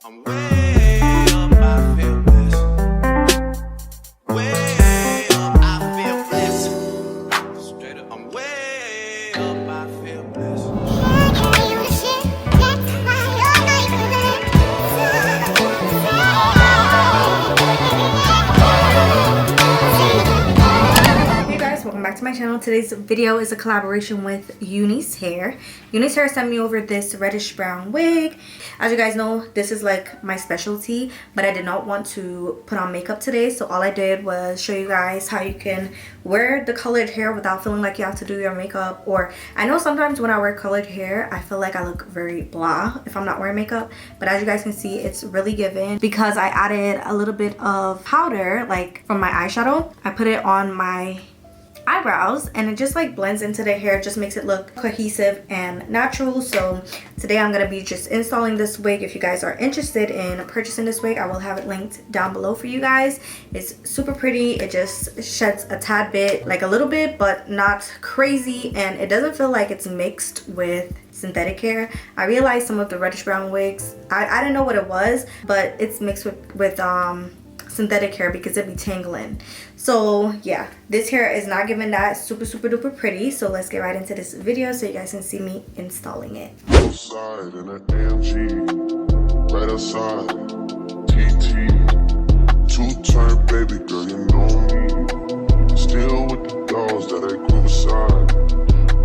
I'm way up, I feel blessed. Way up, I feel blessed. Straight up, I'm way up, I feel blessed. Hey guys, welcome back to my channel. Today's video is a collaboration with Unice Hair. Unice Hair sent me over this reddish brown wig. As you guys know, this is like my specialty, but I did not want to put on makeup today, so all I did was show you guys how you can wear the colored hair without feeling like you have to do your makeup. Or I know sometimes when I wear colored hair, I feel like I look very blah if I'm not wearing makeup, but as you guys can see, it's really given because I added a little bit of powder, like from my eyeshadow. I put it on my eyebrows and it just like blends into the hair, just makes it look cohesive and natural. So today I'm gonna be just installing this wig. If you guys are interested in purchasing this wig, I will have it linked down below for you guys. It's super pretty. It just sheds a tad bit, like a little bit, but not crazy, and it doesn't feel like it's mixed with synthetic hair. I realized some of the reddish brown wigs, I didn't know what it was, but it's mixed with synthetic hair because it be tangling. So yeah, this hair is not giving that. Super duper pretty. So let's get right into this video so you guys can see me installing it. Outside in an AMG, right outside, TT, two-turn baby girl, you know me. Still with the dolls that I grew beside.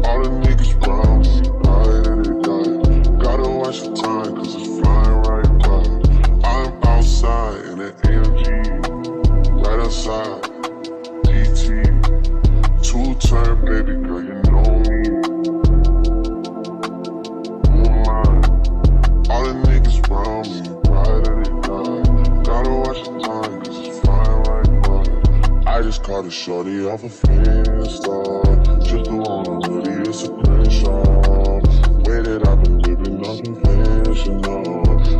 All the niggas round me, right at it die. Gotta watch the time cause it's flying right by. I'm outside in an AMG, right outside, TT, two-turn baby girl, you know me. All the niggas round me, right at it die. Gotta watch the time cause it's flying right by. I just caught a shorty off a Finsta. Just the one on really, it's a crenshaw. Way that I've been living unconventional.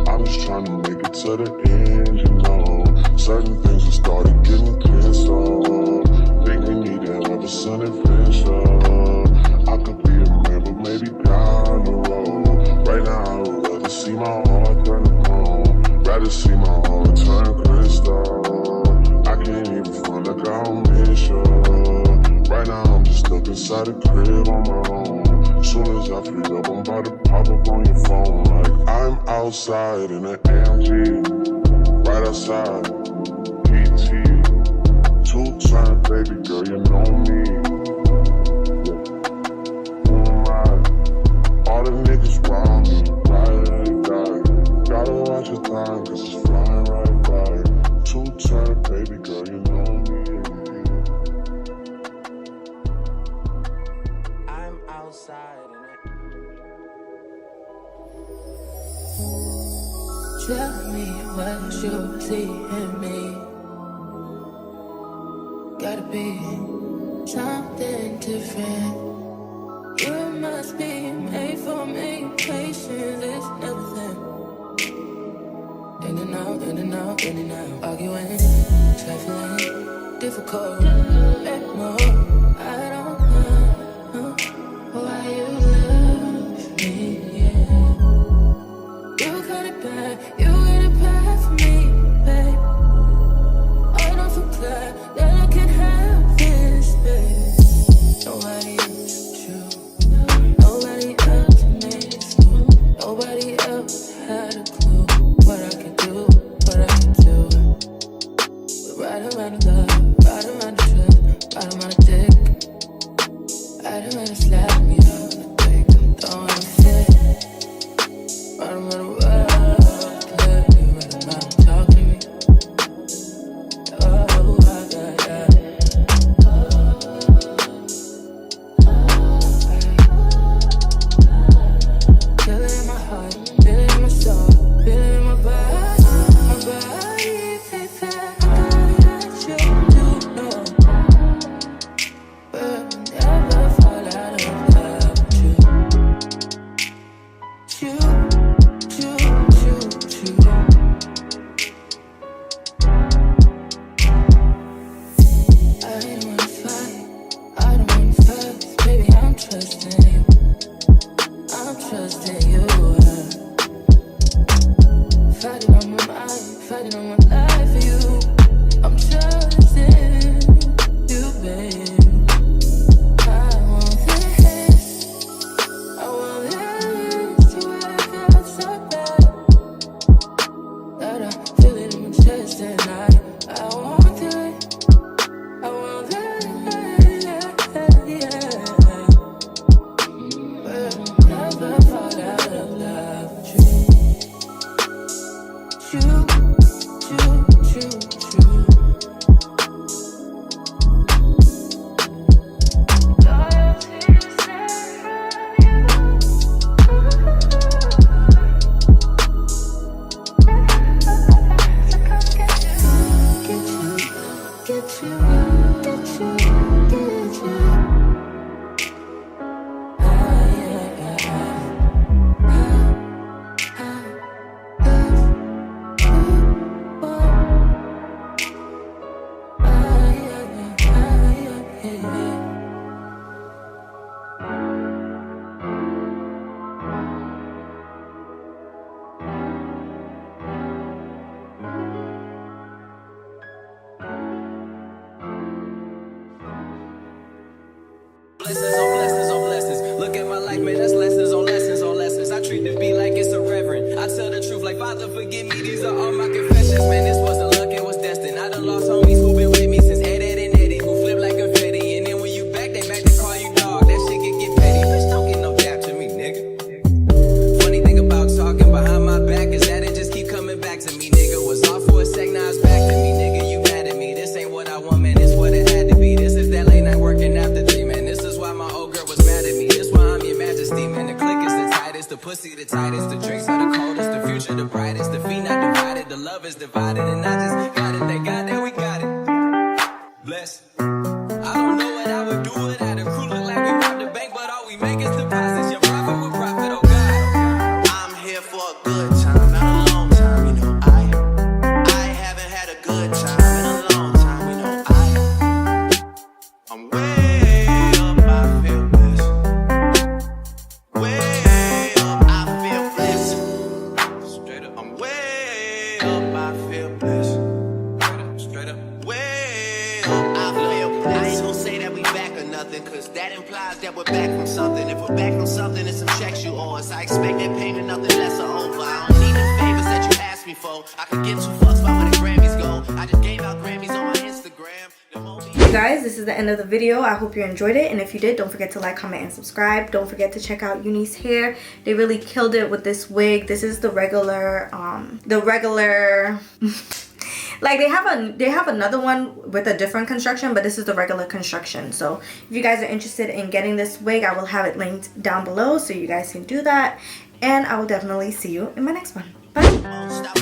I'm just trying to make it to the end, you know. Certain things have started getting pissed off. Think we need to have a sun adventure. I could be a man, but maybe down the road. Right now I would rather see my heart turn to chrome. Rather see my heart turn crystal. I can't even front like I don't miss you. Right now I'm just stuck inside the crib on my own. Soon as I free up, I'm about to pop up on your phone. Like I'm outside in an AMG, right outside, PT, two-turn baby girl, you know me. All the niggas round me, right at it die. Gotta watch your time cause it's flying right by. Two-turn baby girl, you know me. I'm outside in it. Tell me what you see in me. Gotta be something different. You must be made for me. Patience is nothing. In and out, in and out, in and out. Arguing, trifling, difficult. Let more. I don't know why you love me. Yeah. You got it bad. You got it bad for me, babe. I don't feel glad that I can have this, babe. Nobody else you. Nobody else makes you. Nobody else had a clue what I could do, what I could do. We're right around the love, right around the trip, right around the dick, right around the slap me up the dick. I'm throwing a fit, right around the world, fighting on my mind, fighting on my life for you. I'm trusting you, babe. I want this. I want this. You ever felt so bad that I feel it in my chest at night. I want it. I want it. Yeah. But never fall out of love with you. True. Blessings on blessings on blessings. Look at my life, man, that's lessons on lessons on lessons. I treat the beat like it's a reverend. I tell the truth like, Father, forgive me, these are all my confessions. Man, this wasn't luck, it was destined. I done lost homies who been with me since Ed and Eddie, who flip like confetti. And then when you back, they back to call you dog. That shit can get petty. Bitch, don't get no dap to me, nigga. Funny thing about talking behind my back is that it just keep coming back to me, nigga. Was off for a sec, now it's back to me, nigga. You mad at me, this ain't what I want, man, this what it had to be. This is that late night working after 3, man. This is why my old girl was mad at me. This why I'm your majesty, man. The click is the tightest, the pussy the tightest, the drinks are the coldest, the future the brightest, the feet not divided, the love is divided, and I just got it. Thank God that we got it. Bless. I don't know what I would do without a crew. Look like we robbed the bank, but all we make is deposits. Your profit will profit, oh God. I'm here for a good time, not a long time, you know. I haven't had a good time in a long time, you know. I'm way up, I feel blessed. Way up, I feel blessed. Straight up, I'm way up, I feel blessed. Straight up, way up, I feel blessed. I ain't gonna say that we back or nothing, cause that implies that we're back from something. If we're back from something, it's some checks you owe us. I expect that payment, nothing less or over. I don't need the favors that you asked me for. I could give 2 fucks about where the Grammys go. I just gave out Grammys on my Instagram. The moment Hey guys, this is the end of the video. I hope you enjoyed it, and if you did, don't forget to like, comment, and subscribe. Don't forget to check out Unice hair. They really killed it with this wig. This is the regular like they have another one with a different construction, but this is the regular construction. So if you guys are interested in getting this wig, I will have it linked down below so you guys can do that, and I will definitely see you in my next one. Bye. stop